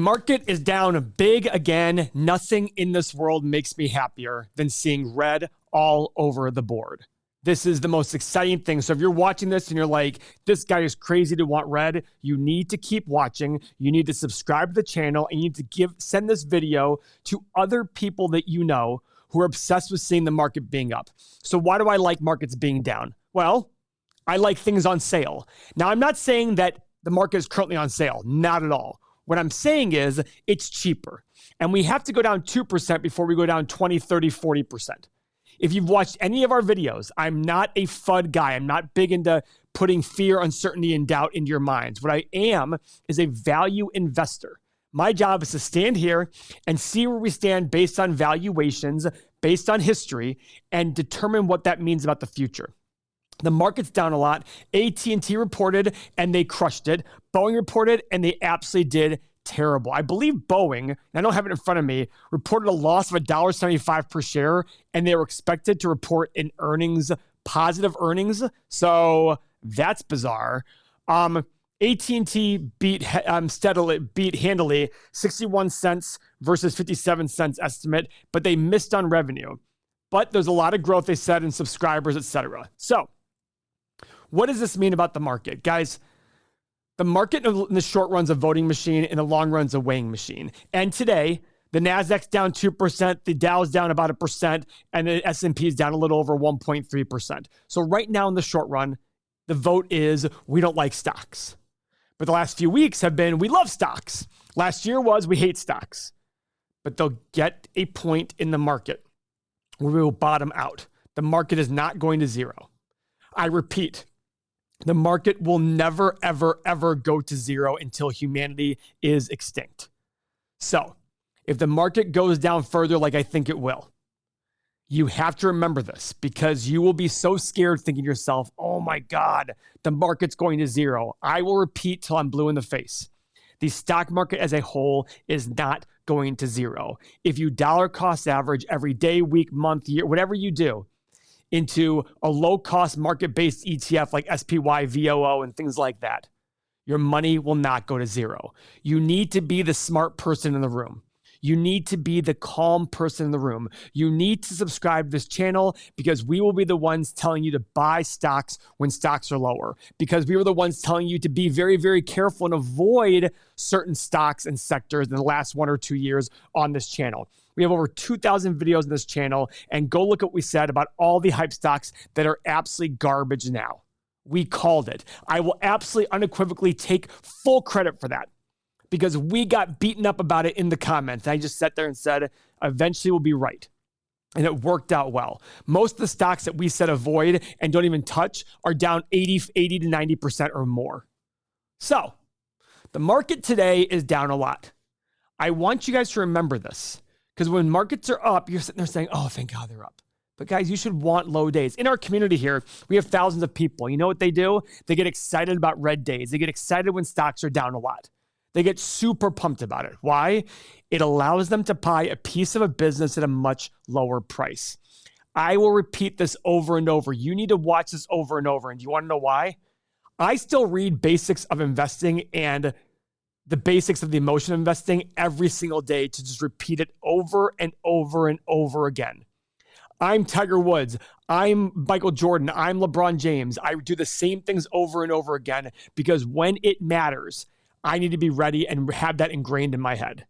Market is down big again. Nothing in this world makes me happier than seeing red all over the board. This is the most exciting thing. So if you're watching this and you're like, this guy is crazy to want red, you need to keep watching. You need to subscribe to the channel and you need to send this video to other people that you know who are obsessed with seeing the market being up. So why do I like markets being down? Well, I like things on sale. Now, I'm not saying that the market is currently on sale. Not at all. What I'm saying is it's cheaper. And we have to go down 2% before we go down 20, 30, 40%. If you've watched any of our videos, I'm not a FUD guy. I'm not big into putting fear, uncertainty, and doubt into your minds. What I am is a value investor. My job is to stand here and see where we stand based on valuations, based on history, and determine what that means about the future. The market's down a lot. AT&T reported and they crushed it. Boeing reported and they absolutely did terrible. I believe Boeing, and I don't have it in front of me, reported a loss of $1.75 per share, and they were expected to report an earnings, positive earnings. So that's bizarre. AT&T beat handily 61 cents versus 57 cents estimate, but they missed on revenue. But there's a lot of growth, they said, in subscribers, etc. So what does this mean about the market? Guys, the market in the short run's a voting machine, in the long run's a weighing machine. And today, the Nasdaq's down 2%, the Dow's down about 1%, and the S&P is down a little over 1.3%. So right now in the short run, the vote is we don't like stocks. But the last few weeks have been we love stocks. Last year was we hate stocks. But they'll get a point in the market where we will bottom out. The market is not going to zero. I repeat, the market will never, ever, ever go to zero until humanity is extinct. So if the market goes down further like I think it will, you have to remember this because you will be so scared thinking to yourself, oh my God, the market's going to zero. I will repeat till I'm blue in the face. The stock market as a whole is not going to zero. If you dollar cost average every day, week, month, year, whatever you do, into a low-cost market-based ETF like SPY, VOO, and things like that, your money will not go to zero. You need to be the smart person in the room. You need to be the calm person in the room. You need to subscribe to this channel because we will be the ones telling you to buy stocks when stocks are lower, because we were the ones telling you to be very, very careful and avoid certain stocks and sectors in the last 1 or 2 years on this channel. We have over 2,000 videos on this channel, and go look at what we said about all the hype stocks that are absolutely garbage now. We called it. I will absolutely unequivocally take full credit for that because we got beaten up about it in the comments. I just sat there and said, eventually we'll be right. And it worked out well. Most of the stocks that we said avoid and don't even touch are down 80 to 90% or more. So the market today is down a lot. I want you guys to remember this. Because when markets are up, you're sitting there saying, oh, thank God they're up. But guys, you should want low days. In our community here, we have thousands of people. You know what they do? They get excited about red days. They get excited when stocks are down a lot. They get super pumped about it. Why? It allows them to buy a piece of a business at a much lower price. I will repeat this over and over. You need to watch this over and over. And do you want to know why? I still read basics of investing and the basics of the emotion of investing every single day to just repeat it over and over and over again. I'm Tiger Woods. I'm Michael Jordan. I'm LeBron James. I do the same things over and over again because when it matters, I need to be ready and have that ingrained in my head.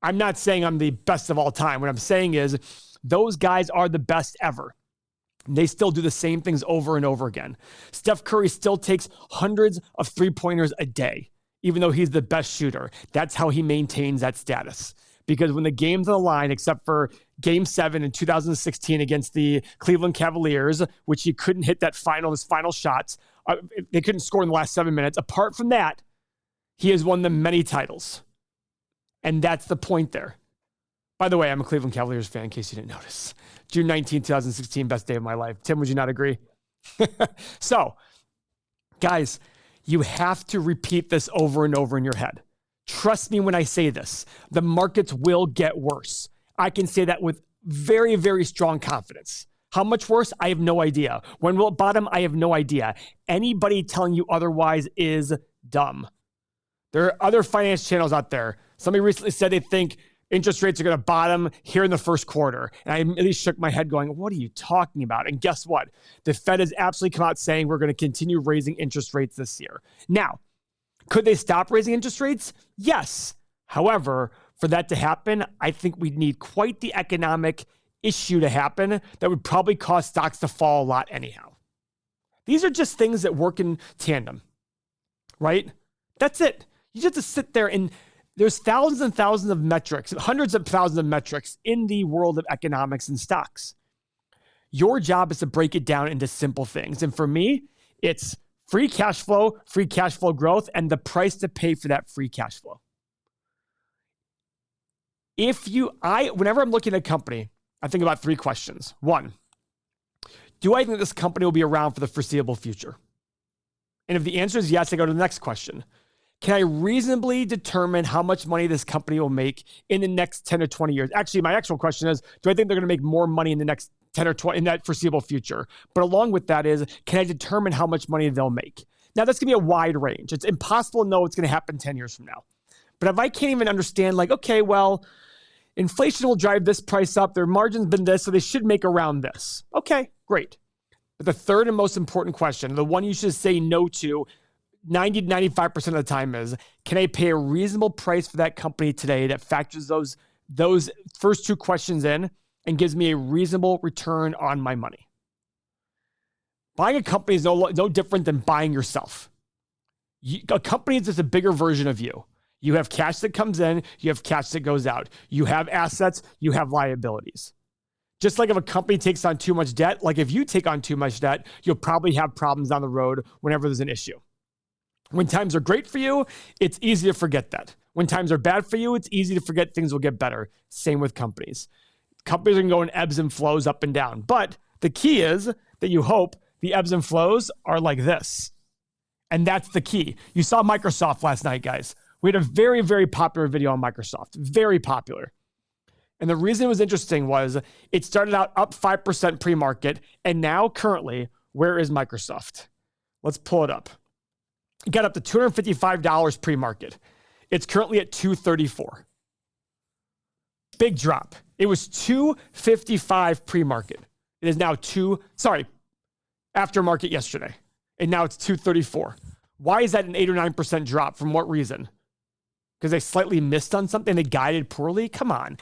I'm not saying I'm the best of all time. What I'm saying is those guys are the best ever. They still do the same things over and over again. Steph Curry still takes hundreds of three-pointers a day, even though he's the best shooter. That's how he maintains that status. Because when the game's on the line, except for Game 7 in 2016 against the Cleveland Cavaliers, which he couldn't hit his final shots, they couldn't score in the last 7 minutes. Apart from that, he has won them many titles. And that's the point there. By the way, I'm a Cleveland Cavaliers fan, in case you didn't notice. June 19, 2016, best day of my life. Tim, would you not agree? So, guys, you have to repeat this over and over in your head. Trust me when I say this. The markets will get worse. I can say that with very, very strong confidence. How much worse? I have no idea. When will it bottom? I have no idea. Anybody telling you otherwise is dumb. There are other finance channels out there. Somebody recently said they think interest rates are going to bottom here in the first quarter. And I immediately shook my head going, what are you talking about? And guess what? The Fed has absolutely come out saying we're going to continue raising interest rates this year. Now, could they stop raising interest rates? Yes. However, for that to happen, I think we'd need quite the economic issue to happen that would probably cause stocks to fall a lot anyhow. These are just things that work in tandem, right? That's it. You just have to sit there and there's thousands and thousands of metrics, hundreds of thousands of metrics in the world of economics and stocks. Your job is to break it down into simple things. And for me, it's free cash flow growth, and the price to pay for that free cash flow. Whenever I'm looking at a company, I think about three questions. One, do I think this company will be around for the foreseeable future? And if the answer is yes, I go to the next question. Can I reasonably determine how much money this company will make in the next 10 or 20 years? Actually, my actual question is, do I think they're going to make more money in the next 10 or 20 in that foreseeable future? But along with that is, can I determine how much money they'll make? Now, that's going to be a wide range. It's impossible to know what's going to happen 10 years from now. But if I can't even understand, like, okay, well, inflation will drive this price up. Their margin's been this, so they should make around this. Okay, great. But the third and most important question, the one you should say no to 90 to 95% of the time is, can I pay a reasonable price for that company today that factors those first two questions in and gives me a reasonable return on my money? Buying a company is no different than buying yourself. A company is just a bigger version of you. You have cash that comes in, you have cash that goes out. You have assets, you have liabilities. Just like if a company takes on too much debt, like if you take on too much debt, you'll probably have problems down the road whenever there's an issue. When times are great for you, it's easy to forget that. When times are bad for you, it's easy to forget things will get better. Same with companies. Companies can go in ebbs and flows up and down. But the key is that you hope the ebbs and flows are like this. And that's the key. You saw Microsoft last night, guys. We had a very, very popular video on Microsoft. Very popular. And the reason it was interesting was it started out up 5% pre-market. And now currently, where is Microsoft? Let's pull it up. It got up to $255 pre-market. It's currently at $234. Big drop. It was $255 pre-market. It is now after market yesterday. And now it's $234. Why is that an 8 or 9% drop? From what reason? Because they slightly missed on something? They guided poorly? Come on.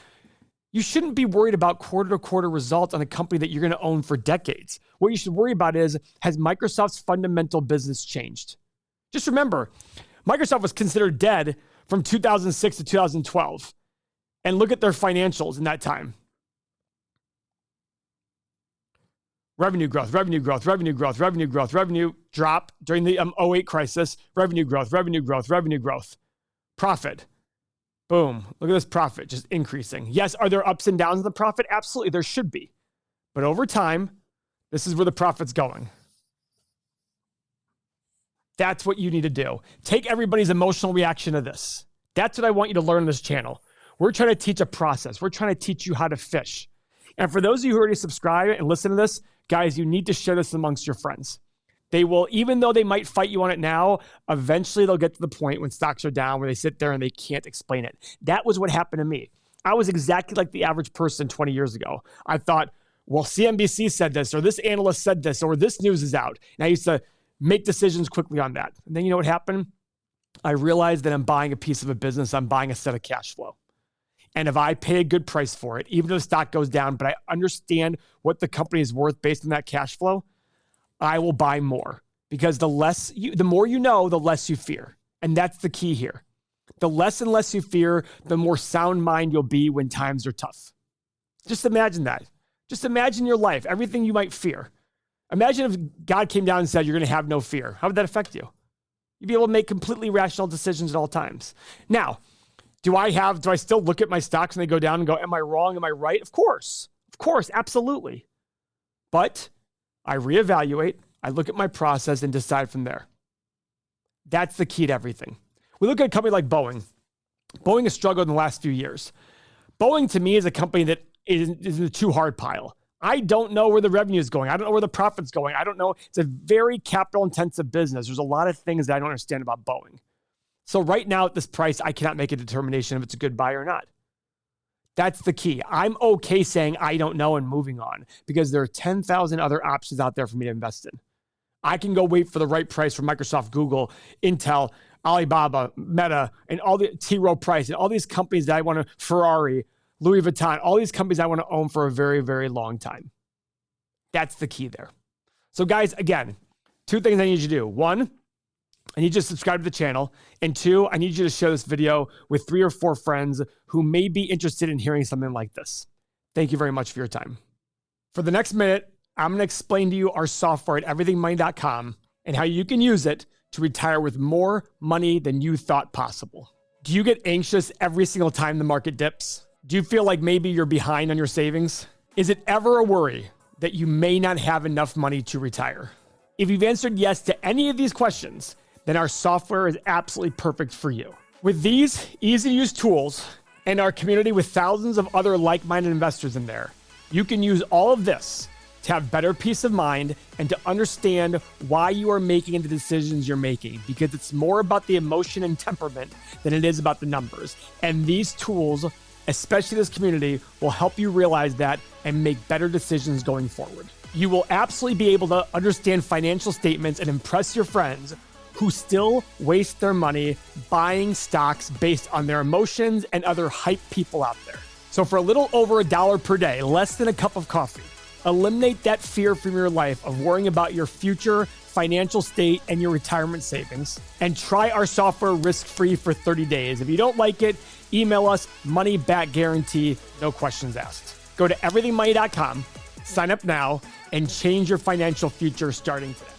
You shouldn't be worried about quarter-to-quarter results on a company that you're going to own for decades. What you should worry about is, has Microsoft's fundamental business changed? Just remember, Microsoft was considered dead from 2006 to 2012. And look at their financials in that time. Revenue growth, revenue growth, revenue growth, revenue growth, revenue drop during the 08 crisis, revenue growth, revenue growth, revenue growth. Profit. Boom. Look at this profit just increasing. Yes, are there ups and downs in the profit? Absolutely, there should be. But over time, this is where the profit's going. That's what you need to do. Take everybody's emotional reaction to this. That's what I want you to learn on this channel. We're trying to teach a process. We're trying to teach you how to fish. And for those of you who already subscribe and listen to this, guys, you need to share this amongst your friends. They will, even though they might fight you on it now, eventually they'll get to the point when stocks are down where they sit there and they can't explain it. That was what happened to me. I was exactly like the average person 20 years ago. I thought, well, CNBC said this, or this analyst said this, or this news is out. And I used to make decisions quickly on that. And then you know what happened? I realized that I'm buying a piece of a business. I'm buying a set of cash flow. And if I pay a good price for it, even if the stock goes down, but I understand what the company is worth based on that cash flow, I will buy more. Because the more you know, the less you fear. And that's the key here. The less and less you fear, the more sound mind you'll be when times are tough. Just imagine that. Just imagine your life, everything you might fear. Imagine if God came down and said, you're going to have no fear. How would that affect you? You'd be able to make completely rational decisions at all times. Now, do I still look at my stocks when they go down and go, am I wrong? Am I right? Of course, absolutely. But I reevaluate, I look at my process and decide from there. That's the key to everything. We look at a company like Boeing. Boeing has struggled in the last few years. Boeing to me is a company that is in the too hard pile. I don't know where the revenue is going. I don't know where the profit's going. I don't know. It's a very capital intensive business. There's a lot of things that I don't understand about Boeing. So right now at this price, I cannot make a determination if it's a good buy or not. That's the key. I'm okay saying I don't know and moving on because there are 10,000 other options out there for me to invest in. I can go wait for the right price for Microsoft, Google, Intel, Alibaba, Meta, and all the T. Rowe Price, and all these companies that I want to, Ferrari, Louis Vuitton, all these companies I want to own for a very, very long time. That's the key there. So guys, again, 2 things I need you to do. 1, I need you to subscribe to the channel. And 2, I need you to share this video with 3 or 4 friends who may be interested in hearing something like this. Thank you very much for your time. For the next minute, I'm going to explain to you our software at everythingmoney.com and how you can use it to retire with more money than you thought possible. Do you get anxious every single time the market dips? Do you feel like maybe you're behind on your savings? Is it ever a worry that you may not have enough money to retire? If you've answered yes to any of these questions, then our software is absolutely perfect for you. With these easy-to-use tools and our community with thousands of other like-minded investors in there, you can use all of this to have better peace of mind and to understand why you are making the decisions you're making, because it's more about the emotion and temperament than it is about the numbers. And these tools, especially this community, will help you realize that and make better decisions going forward. You will absolutely be able to understand financial statements and impress your friends who still waste their money buying stocks based on their emotions and other hype people out there. So for a little over $1 per day, less than a cup of coffee, eliminate that fear from your life of worrying about your future financial state and your retirement savings, and try our software risk-free for 30 days. If you don't like it, email us, money back guarantee, no questions asked. Go to everythingmoney.com, sign up now, and change your financial future starting today.